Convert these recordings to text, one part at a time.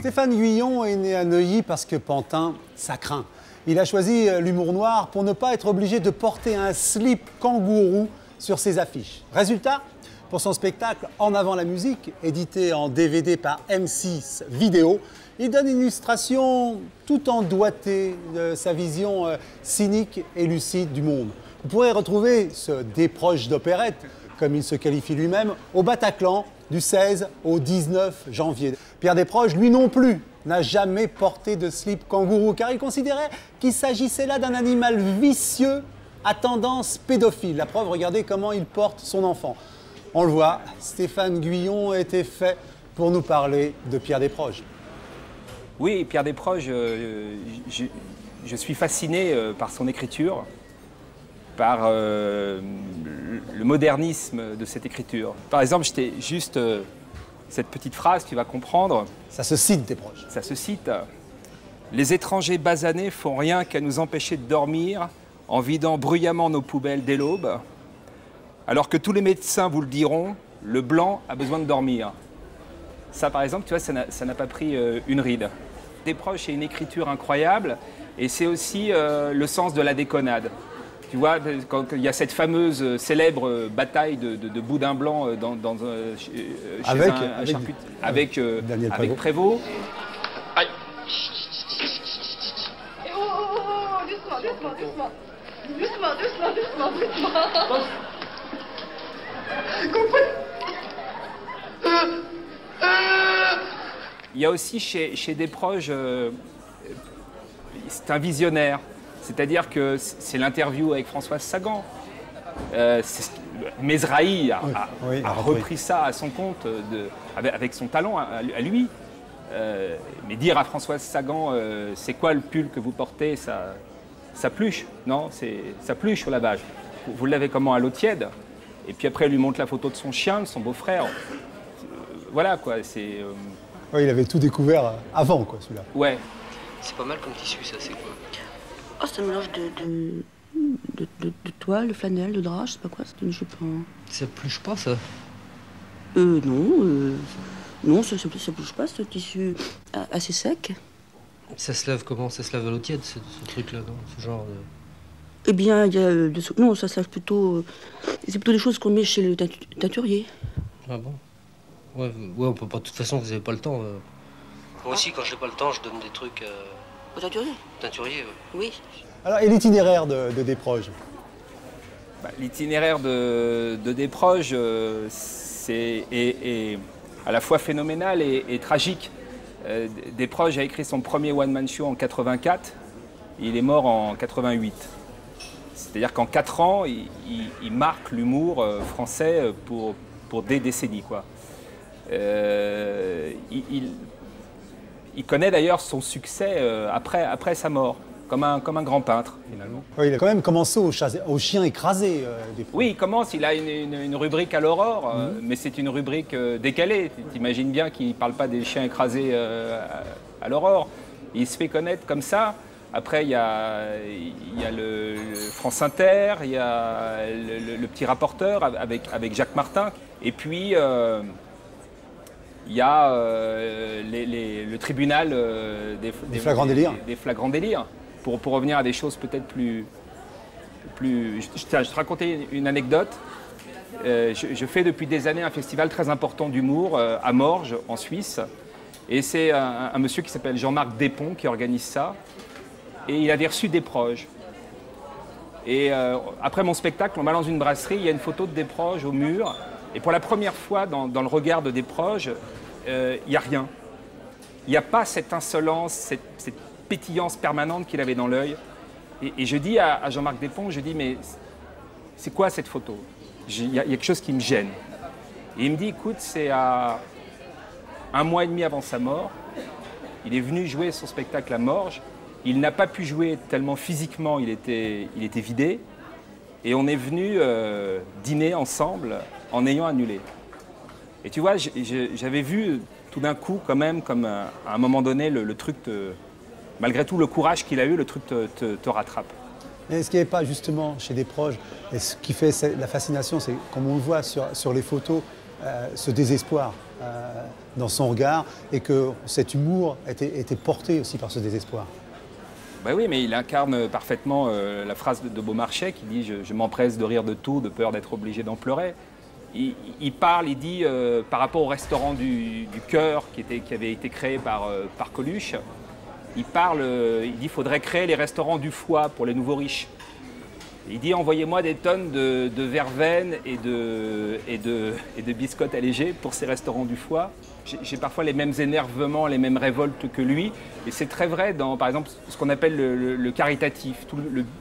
Stéphane Guyon est né à Neuilly parce que Pantin, ça craint. Il a choisi l'humour noir pour ne pas être obligé de porter un slip kangourou sur ses affiches. Résultat, pour son spectacle En avant la musique, édité en DVD par M6 Vidéo, il donne une illustration tout emdoîtée de sa vision cynique et lucide du monde. Vous pourrez retrouver ce Desproges d'opérette, comme il se qualifie lui-même, au Bataclan du 16 au 19 janvier. Pierre Desproges, lui non plus, n'a jamais porté de slip kangourou, car il considérait qu'il s'agissait là d'un animal vicieux à tendance pédophile. La preuve, regardez comment il porte son enfant. On le voit, Stéphane Guyon était fait pour nous parler de Pierre Desproges. Oui, Pierre Desproges, je suis fasciné par son écriture, par le modernisme de cette écriture. Par exemple, j'étais juste cette petite phrase, tu vas comprendre. Ça se cite, Desproges. Ça se cite. Les étrangers basanés font rien qu'à nous empêcher de dormir en vidant bruyamment nos poubelles dès l'aube. Alors que tous les médecins vous le diront, le blanc a besoin de dormir. Ça, par exemple, tu vois, ça n'a pas pris une ride. Desproges, c'est une écriture incroyable et c'est aussi le sens de la déconnade. Tu vois, quand il y a cette fameuse célèbre bataille de boudin blanc chez avec Prévost. Aïe. Oh, oh, oh, doucement. Il y a aussi chez Desproges, c'est un visionnaire. C'est-à-dire que c'est l'interview avec Françoise Sagan. Mesrahi a repris ça à son compte, avec son talent à lui. Mais dire à Françoise Sagan, c'est quoi le pull que vous portez, ça pluche, non? Ça pluche au lavage. Vous l'avez comment, à l'eau tiède? Et puis après, elle lui montre la photo de son chien, de son beau-frère. Voilà, quoi, c'est... Oui, il avait tout découvert avant, quoi, celui-là. Ouais. C'est pas mal comme tissu, ça, c'est quoi? Oh, c'est un mélange de toile, de flanelle, de drap, je sais pas quoi, c'est une jupe en... Ça pluche pas, ça? Non, ça bouge pas, c'est un tissu assez sec. Ça se lave comment? Ça se lave à l'eau tiède, ce truc-là, non? Ce genre de... Eh bien, il y a... non, ça se lave plutôt... c'est plutôt des choses qu'on met chez le teinturier. Ah bon? Ouais, on peut pas... De toute façon, vous avez pas le temps. Moi aussi, quand j'ai pas le temps, je donne des trucs... Au teinturier? Teinturier, Oui. Alors, et l'itinéraire de Desproges? L'itinéraire de Desproges, est à la fois phénoménal et tragique. Desproges a écrit son premier one-man show en 84, et il est mort en 88. C'est-à-dire qu'en 4 ans, il marque l'humour français pour des décennies, quoi. Il connaît d'ailleurs son succès après sa mort, comme un grand peintre, finalement. Oui, il a quand même commencé au chien écrasé. Oui, il commence, il a une rubrique à l'Aurore, mais c'est une rubrique décalée. T'imagines bien qu'il ne parle pas des chiens écrasés à l'Aurore. Il se fait connaître comme ça. Après, il y a le France Inter, il y a le petit rapporteur avec Jacques Martin. Et puis... il y a le tribunal des flagrants délires. Des flagrants délires. Pour revenir à des choses peut-être plus... Je te racontais une anecdote. Je fais depuis des années un festival très important d'humour à Morges, en Suisse. Et c'est un monsieur qui s'appelle Jean-Marc Despont qui organise ça. Et il avait reçu Desproges. Et après mon spectacle, on va dans une brasserie, il y a une photo de Desproges au mur. Et pour la première fois dans le regard de Desproges, il n'y a rien. Il n'y a pas cette insolence, cette pétillance permanente qu'il avait dans l'œil. Et je dis à Jean-Marc Despont, je dis, mais c'est quoi cette photo? Il y a quelque chose qui me gêne. Et il me dit, écoute, c'est à 1 mois et demi avant sa mort. Il est venu jouer son spectacle à Morges. Il n'a pas pu jouer tellement physiquement, il était vidé. Et on est venu dîner ensemble en ayant annulé. Et tu vois, j'avais vu tout d'un coup, quand même, comme à un moment donné, le truc, malgré tout le courage qu'il a eu, le truc te rattrape. Mais est-ce qu'il n'y avait pas justement chez Desproges, et ce qui fait la fascination, c'est comme on le voit sur les photos, ce désespoir? dans son regard et que cet humour était porté aussi par ce désespoir. Ben oui, mais il incarne parfaitement la phrase de Beaumarchais qui dit « Je m'empresse de rire de tout, de peur d'être obligé d'en pleurer ». Il parle, il dit, par rapport au restaurant du cœur qui avait été créé par Coluche, il dit qu'il faudrait créer les restaurants du foie pour les nouveaux riches. Il dit envoyez-moi des tonnes de verveine et de biscottes allégées pour ces restaurants du foie. J'ai parfois les mêmes énervements, les mêmes révoltes que lui. Et c'est très vrai dans, par exemple, ce qu'on appelle le caritatif, tout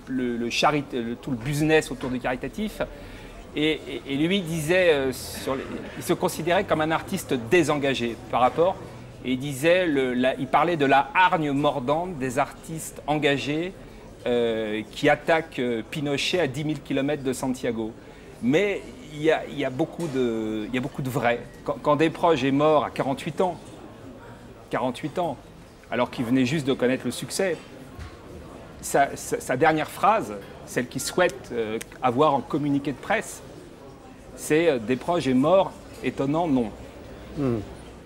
le business autour du caritatif. Et lui disait, il se considérait comme un artiste désengagé par rapport. Et il parlait de la hargne mordante des artistes engagés qui attaquent Pinochet à 10 000 km de Santiago. Mais il y a beaucoup de vrai. Quand Desproges est mort à 48 ans, alors qu'il venait juste de connaître le succès, sa dernière phrase, celle qu'il souhaite avoir en communiqué de presse, c'est « Desproges est mort, étonnant, non ».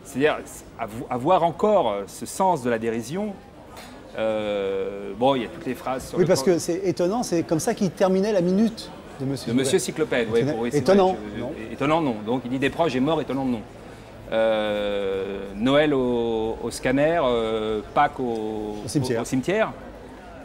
C'est-à-dire avoir encore ce sens de la dérision. Bon, il y a toutes les phrases sur parce que c'est étonnant, c'est comme ça qu'il terminait la minute de Monsieur. De Monsieur Cyclopède, oui. Étonnant, non. Étonnant, non. Donc il dit Desproges est mort, étonnant, non. Noël au scanner, Pâques au cimetière.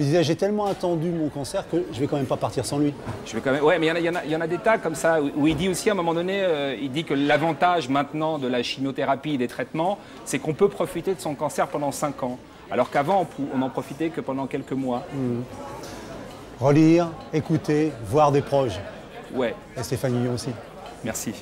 Il disait j'ai tellement attendu mon concert que je vais quand même pas partir sans lui. Je vais quand même. Ouais, mais il y en a des tas comme ça où il dit aussi à un moment donné, il dit que l'avantage maintenant de la chimiothérapie et des traitements, c'est qu'on peut profiter de son cancer pendant 5 ans, alors qu'avant on n'en profitait que pendant quelques mois. Relire, écouter, voir Desproges. Ouais. Et Stéphane Hillon aussi. Merci.